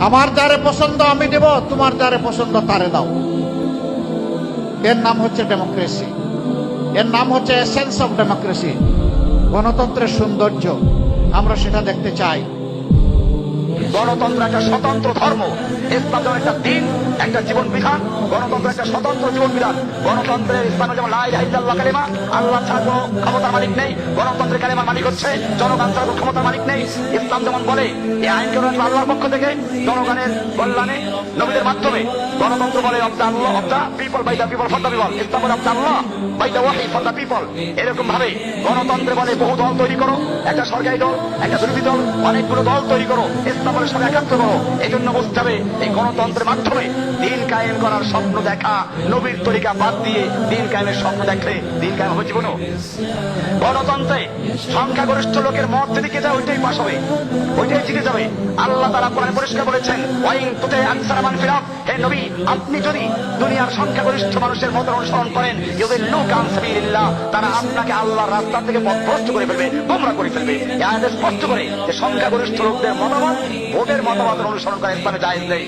আমার যারে পছন্দ আমি দেব, তোমার যারে পছন্দ তারে দাও। এর নাম হচ্ছে ডেমোক্রেসি, এর নাম হচ্ছে এসেন্স অফ ডেমোক্রেসি, গণতন্ত্রের সৌন্দর্য। আমরা সেটা দেখতে চাই। গণতন্ত্র একটা স্বতন্ত্র ধর্ম, ইসলাম যেমন একটা দিন, একটা জীবন বিধান। গণতন্ত্র একটা স্বতন্ত্র জীবন বিধান। গণতন্ত্রের ইসলামে যেমন লা ইলাহা ইল্লাল্লাহ কালিমা, আল্লাহ ছাড়া কোনো ক্ষমতার মালিক নেই। গণতন্ত্রের কালিমার মালিক হচ্ছে জনগণ, ছাড়া কোনো ক্ষমতার মালিক নেই। ইসলাম যেমন বলে এই আইন কানুন আল্লাহর পক্ষ থেকে, জনগণের কল্যাণে নবীদের মাধ্যমে। গণতন্ত্র বলে of the Allah, of the people, by the people, for the people. ইসলাম বলে of the Allah, by the ওয়াহি, ফর দ্য পিপল। এরকম ভাবে গণতন্ত্রে বলে বহু দল তৈরি করো, একটা সরকারি দল, একটা বিরোধী দল, অনেকগুলো দল তৈরি করো। ইসলাম বলে সব একাত্ম করো। এই জন্য বুঝতে হবে এই গণতন্ত্রের মাধ্যমে দিন কায়েম করার স্বপ্ন দেখা, নবীর তরিকা বাদ দিয়ে দিন কায়েমের স্বপ্ন দেখলে দিন কায়েম হবে জীবনও। গণতন্ত্রে সংখ্যাগরিষ্ঠ লোকের মত যেদিকে যায় ওইটাই পাস হবে, ওইটাই জিতে যাবে। আল্লাহ তাআলা কোরআনে পরিষ্কার বলেছেন, ওয়াইন তুতে আকসারা মান ফিল আরদ, হে নবী আপনি যদি দুনিয়ার সংখ্যাগরিষ্ঠ মানুষের মত অনুসরণ করেন, ইউদিল্লুকা আন সাবিলিল্লাহ, তারা আপনাকে আল্লাহর রাস্তা থেকে পথভ্রষ্ট করে ফেলবে, গোমরাহ করে ফেলবে। এই আয়াতে স্পষ্ট করে যে সংখ্যাগরিষ্ঠ লোকদের মতামত, ভোটের মতামত অনুসরণ করা ইসলামে জায়েজ নেই।